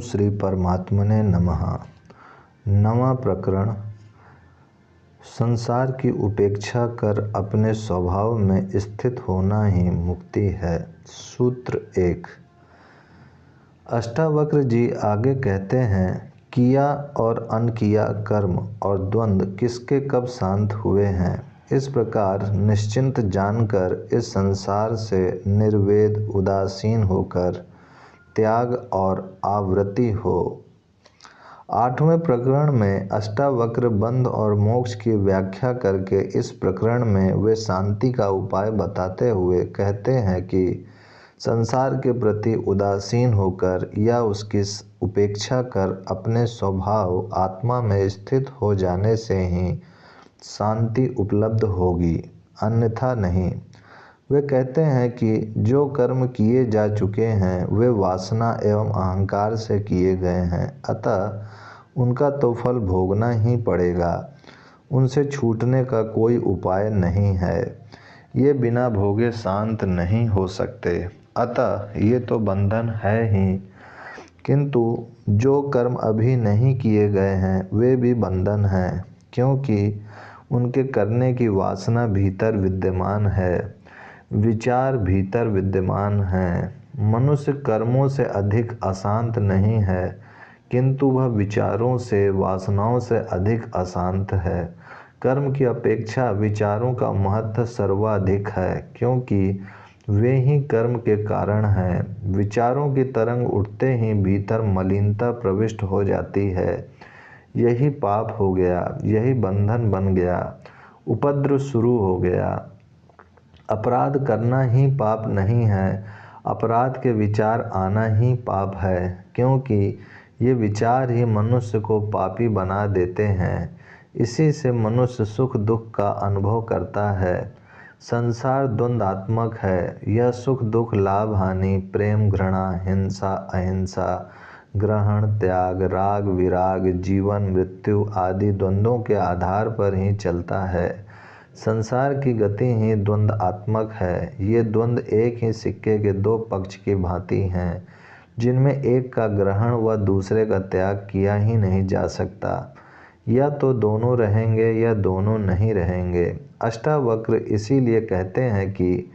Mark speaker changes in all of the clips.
Speaker 1: श्री परमात्मने नमः। नवा प्रकरण। संसार की उपेक्षा कर अपने स्वभाव में स्थित होना ही मुक्ति है। सूत्र 1। अष्टावक्र जी आगे कहते हैं, किया और अनकिया कर्म और द्वंद्व किसके कब शांत हुए हैं। इस प्रकार निश्चिंत जानकर इस संसार से निर्वेद उदासीन होकर त्याग और आवृत्ति हो। 8वें प्रकरण में अष्टावक्र बंध और मोक्ष की व्याख्या करके इस प्रकरण में वे शांति का उपाय बताते हुए कहते हैं कि संसार के प्रति उदासीन होकर या उसकी उपेक्षा कर अपने स्वभाव आत्मा में स्थित हो जाने से ही शांति उपलब्ध होगी, अन्यथा नहीं। वे कहते हैं कि जो कर्म किए जा चुके हैं वे वासना एवं अहंकार से किए गए हैं, अतः उनका तो फल भोगना ही पड़ेगा। उनसे छूटने का कोई उपाय नहीं है। ये बिना भोगे शांत नहीं हो सकते, अतः ये तो बंधन है ही। किंतु जो कर्म अभी नहीं किए गए हैं वे भी बंधन हैं, क्योंकि उनके करने की वासना भीतर विद्यमान है, विचार भीतर विद्यमान हैं। मनुष्य कर्मों से अधिक अशांत नहीं है, किंतु वह विचारों से वासनाओं से अधिक अशांत है। कर्म की अपेक्षा विचारों का महत्व सर्वाधिक है, क्योंकि वे ही कर्म के कारण हैं। विचारों की तरंग उठते ही भीतर मलिनता प्रविष्ट हो जाती है। यही पाप हो गया, यही बंधन बन गया, उपद्रव शुरू हो गया। अपराध करना ही पाप नहीं है, अपराध के विचार आना ही पाप है, क्योंकि ये विचार ही मनुष्य को पापी बना देते हैं। इसी से मनुष्य सुख दुख का अनुभव करता है। संसार द्वंद्वात्मक है। यह सुख दुख, लाभ हानि, प्रेम घृणा, हिंसा अहिंसा, ग्रहण त्याग, राग विराग, जीवन मृत्यु आदि द्वंद्वों के आधार पर ही चलता है। संसार की गति ही द्वंद्वात्मक है। ये द्वंद्व एक ही सिक्के के दो पक्ष की भांति हैं, जिनमें एक का ग्रहण व दूसरे का त्याग किया ही नहीं जा सकता। या तो दोनों रहेंगे या दोनों नहीं रहेंगे। अष्टावक्र इसीलिए कहते हैं कि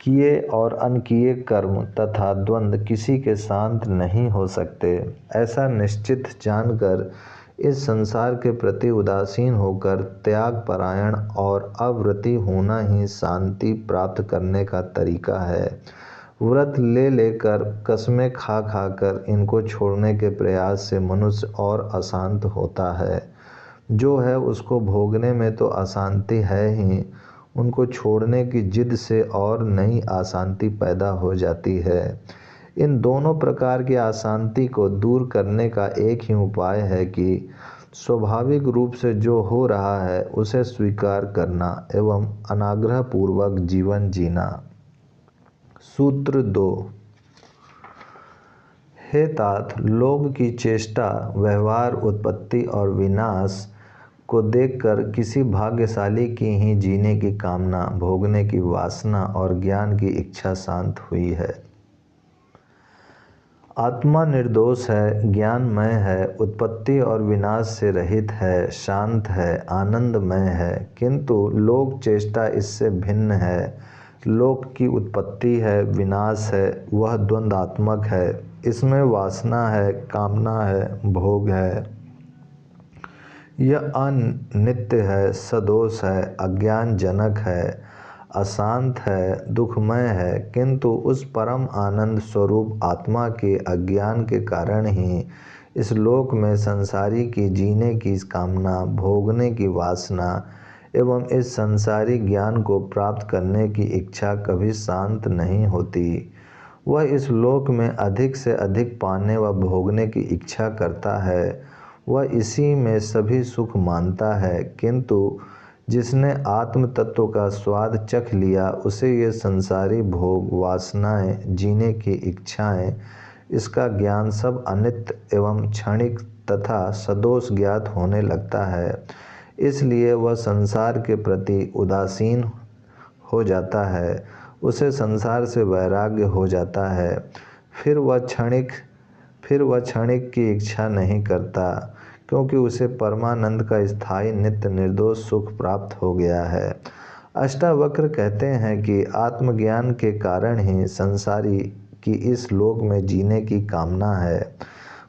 Speaker 1: किए और अनकिए कर्म तथा द्वंद्व किसी के शांत नहीं हो सकते। ऐसा निश्चित जानकर इस संसार के प्रति उदासीन होकर त्याग परायण और आवृत्ति होना ही शांति प्राप्त करने का तरीका है। व्रत ले लेकर कसमें खा खाकर इनको छोड़ने के प्रयास से मनुष्य और अशांत होता है। जो है उसको भोगने में तो अशांति है ही, उनको छोड़ने की जिद से और नई अशांति पैदा हो जाती है। इन दोनों प्रकार की अशांति को दूर करने का एक ही उपाय है कि स्वाभाविक रूप से जो हो रहा है उसे स्वीकार करना एवं अनाग्रह पूर्वक जीवन जीना। सूत्र 2। हे तात, लोग की चेष्टा, व्यवहार, उत्पत्ति और विनाश को देखकर किसी भाग्यशाली की ही जीने की कामना, भोगने की वासना और ज्ञान की इच्छा शांत हुई है। आत्मा निर्दोष है, ज्ञानमय है, उत्पत्ति और विनाश से रहित है, शांत है, आनंदमय है। किंतु लोक चेष्टा इससे भिन्न है। लोक की उत्पत्ति है, विनाश है, वह द्वंद्वात्मक है। इसमें वासना है, कामना है, भोग है। यह अनित्य है, सदोष है, अज्ञानजनक है, अशांत है, दुखमय है। किंतु उस परम आनंद स्वरूप आत्मा के अज्ञान के कारण ही इस लोक में संसारी की जीने की कामना, भोगने की वासना एवं इस संसारी ज्ञान को प्राप्त करने की इच्छा कभी शांत नहीं होती। वह इस लोक में अधिक से अधिक पाने व भोगने की इच्छा करता है। वह इसी में सभी सुख मानता है, किंतु जिसने आत्म तत्व का स्वाद चख लिया उसे ये संसारी भोग, वासनाएं, जीने की इच्छाएं, इसका ज्ञान सब अनित्य एवं क्षणिक तथा सदोष ज्ञात होने लगता है। इसलिए वह संसार के प्रति उदासीन हो जाता है। उसे संसार से वैराग्य हो जाता है। फिर वह क्षणिक फिर वह क्षणिक की इच्छा नहीं करता, क्योंकि उसे परमानंद का स्थायी नित्य निर्दोष सुख प्राप्त हो गया है। अष्टावक्र कहते हैं कि आत्मज्ञान के कारण ही संसारी की इस लोक में जीने की कामना है,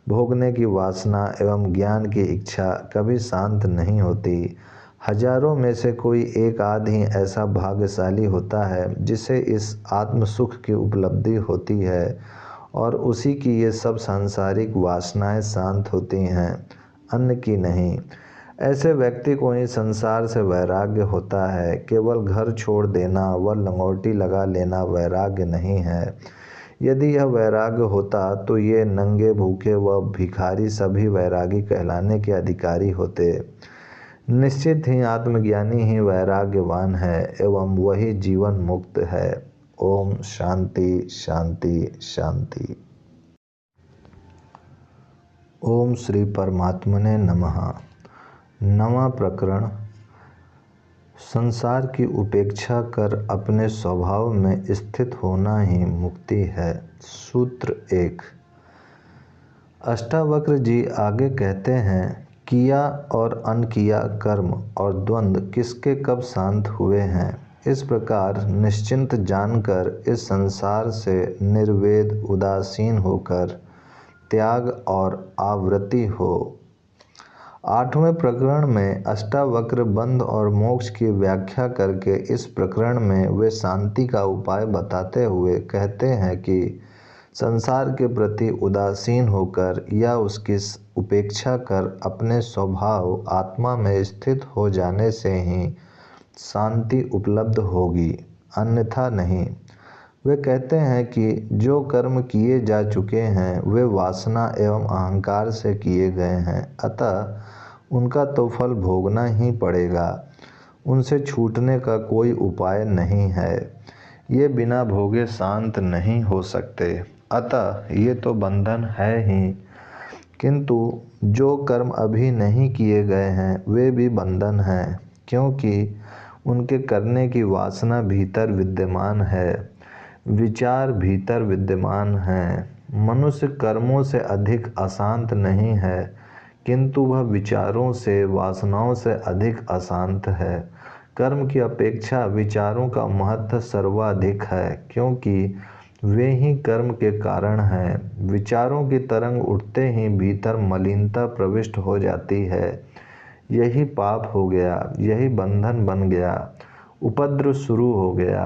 Speaker 1: भोगने की वासना एवं ज्ञान की इच्छा कभी शांत नहीं होती। हजारों में से कोई एक आध ही ऐसा भाग्यशाली होता है जिसे इस आत्म सुख की उपलब्धि होती है और उसी की ये सब सांसारिक वासनाएं शांत होती हैं, अन्य की नहीं। ऐसे व्यक्ति को ही संसार से वैराग्य होता है। केवल घर छोड़ देना व लंगोटी लगा लेना वैराग्य नहीं है। यदि यह वैराग्य होता तो ये नंगे भूखे व भिखारी सभी वैरागी कहलाने के अधिकारी होते। निश्चित ही आत्मज्ञानी ही वैराग्यवान है एवं वही जीवन मुक्त है। ओम शांति शांति शांति। ओम श्री परमात्मने नमः। नवा प्रकरण, संसार की उपेक्षा कर अपने स्वभाव में स्थित होना ही मुक्ति है। सूत्र 1। अष्टावक्र जी आगे कहते हैं, किया और अनकिया कर्म और द्वंद्व किसके कब शांत हुए हैं। इस प्रकार निश्चिंत जानकर इस संसार से निर्वेद उदासीन होकर त्याग और आवृत्ति हो। 8वें प्रकरण में अष्टावक्र बंध और मोक्ष की व्याख्या करके इस प्रकरण में वे शांति का उपाय बताते हुए कहते हैं कि संसार के प्रति उदासीन होकर या उसकी उपेक्षा कर अपने स्वभाव आत्मा में स्थित हो जाने से ही शांति उपलब्ध होगी, अन्यथा नहीं। वे कहते हैं कि जो कर्म किए जा चुके हैं वे वासना एवं अहंकार से किए गए हैं, अतः उनका तो फल भोगना ही पड़ेगा। उनसे छूटने का कोई उपाय नहीं है। ये बिना भोगे शांत नहीं हो सकते, अतः ये तो बंधन है ही। किंतु जो कर्म अभी नहीं किए गए हैं वे भी बंधन हैं, क्योंकि उनके करने की वासना भीतर विद्यमान है, विचार भीतर विद्यमान हैं। मनुष्य कर्मों से अधिक अशांत नहीं है, किंतु वह विचारों से वासनाओं से अधिक अशांत है। कर्म की अपेक्षा विचारों का महत्व सर्वाधिक है, क्योंकि वे ही कर्म के कारण हैं। विचारों की तरंग उठते ही भीतर मलिनता प्रविष्ट हो जाती है। यही पाप हो गया, यही बंधन बन गया, उपद्रव शुरू हो गया।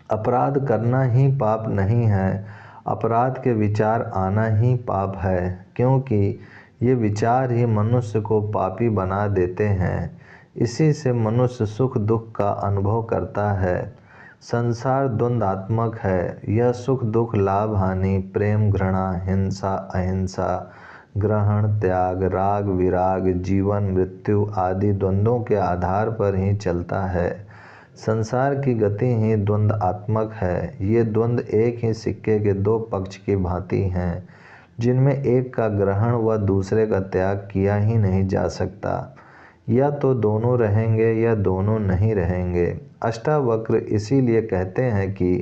Speaker 1: अपराध करना ही पाप नहीं है, अपराध के विचार आना ही पाप है, क्योंकि ये विचार ही मनुष्य को पापी बना देते हैं। इसी से मनुष्य सुख दुख का अनुभव करता है। संसार द्वंद्वात्मक है। यह सुख दुख, लाभ हानि, प्रेम घृणा, हिंसा अहिंसा, ग्रहण त्याग, राग विराग, जीवन मृत्यु आदि द्वंद्वों के आधार पर ही चलता है। संसार की गति ही द्वंद्वात्मक है। ये द्वंद्व एक ही सिक्के के दो पक्ष की भांति हैं, जिनमें एक का ग्रहण व दूसरे का त्याग किया ही नहीं जा सकता। या तो दोनों रहेंगे या दोनों नहीं रहेंगे। अष्टावक्र इसीलिए कहते हैं कि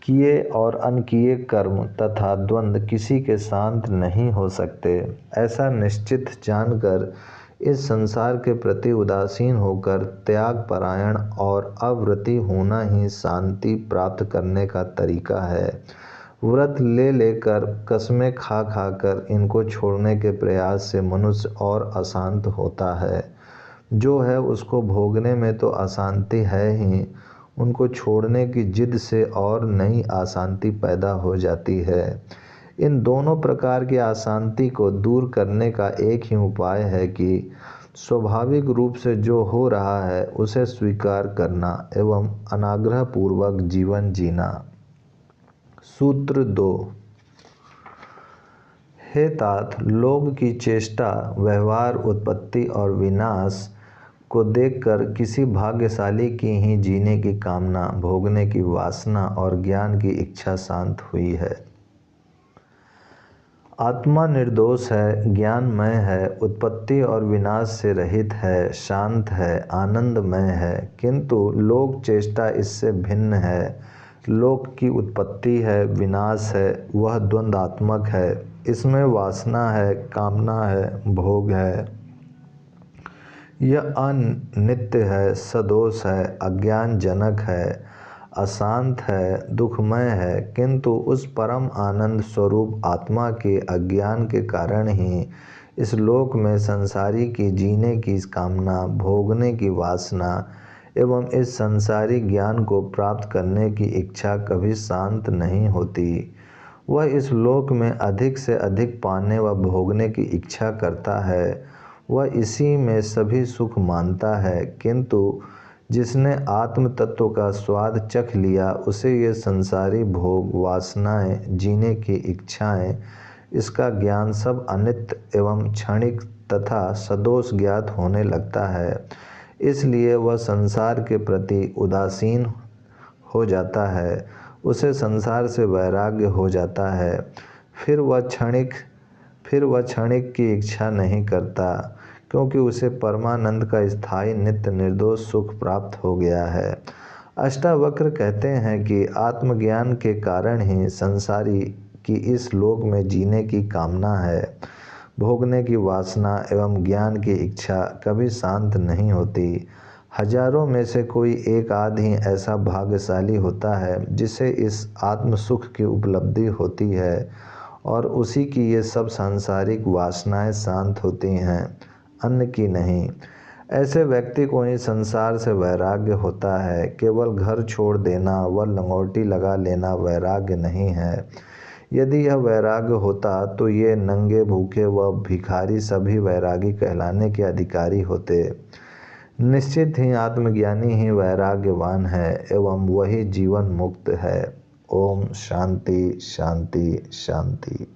Speaker 1: किए और अनकिए कर्म तथा द्वंद्व किसी के शांत नहीं हो सकते। ऐसा निश्चित जानकर इस संसार के प्रति उदासीन होकर त्याग परायण और अव्रति होना ही शांति प्राप्त करने का तरीका है। व्रत ले लेकर कसमें खा खाकर इनको छोड़ने के प्रयास से मनुष्य और अशांत होता है। जो है उसको भोगने में तो अशांति है ही, उनको छोड़ने की जिद से और नई अशांति पैदा हो जाती है। इन दोनों प्रकार की अशांति को दूर करने का एक ही उपाय है कि स्वाभाविक रूप से जो हो रहा है उसे स्वीकार करना एवं अनाग्रह पूर्वक जीवन जीना। सूत्र 2। हे तात, लोग की चेष्टा, व्यवहार, उत्पत्ति और विनाश को देखकर किसी भाग्यशाली की ही जीने की कामना, भोगने की वासना और ज्ञान की इच्छा शांत हुई है। आत्मा निर्दोष है, ज्ञानमय है, उत्पत्ति और विनाश से रहित है, शांत है, आनंदमय है। किंतु लोक चेष्टा इससे भिन्न है। लोक की उत्पत्ति है, विनाश है, वह द्वंद्वात्मक है। इसमें वासना है, कामना है, भोग है। यह अनित्य है, सदोष है, अज्ञानजनक है, अशांत है, दुखमय है। किंतु उस परम आनंद स्वरूप आत्मा के अज्ञान के कारण ही इस लोक में संसारी की जीने की कामना, भोगने की वासना एवं इस संसारी ज्ञान को प्राप्त करने की इच्छा कभी शांत नहीं होती। वह इस लोक में अधिक से अधिक पाने व भोगने की इच्छा करता है। वह इसी में सभी सुख मानता है, किंतु जिसने आत्म तत्व का स्वाद चख लिया उसे ये संसारी भोग, वासनाएं, जीने की इच्छाएं, इसका ज्ञान सब अनित्य एवं क्षणिक तथा सदोष ज्ञात होने लगता है। इसलिए वह संसार के प्रति उदासीन हो जाता है, उसे संसार से वैराग्य हो जाता है। फिर वह क्षणिक की इच्छा नहीं करता, क्योंकि उसे परमानंद का स्थायी नित्य निर्दोष सुख प्राप्त हो गया है। अष्टावक्र कहते हैं कि आत्मज्ञान के कारण ही संसारी की इस लोक में जीने की कामना है, भोगने की वासना एवं ज्ञान की इच्छा कभी शांत नहीं होती। हजारों में से कोई एक आध ही ऐसा भाग्यशाली होता है जिसे इस आत्म सुख की उपलब्धि होती है और उसी की ये सब सांसारिक वासनाएं शांत होती हैं, अन्य की नहीं। ऐसे व्यक्ति को ही संसार से वैराग्य होता है। केवल घर छोड़ देना व लंगोटी लगा लेना वैराग्य नहीं है। यदि यह वैराग्य होता तो ये नंगे, भूखे व भिखारी सभी वैरागी कहलाने के अधिकारी होते। निश्चित ही आत्मज्ञानी ही वैराग्यवान है एवं वही जीवन मुक्त है। ओम शांति शांति शांति।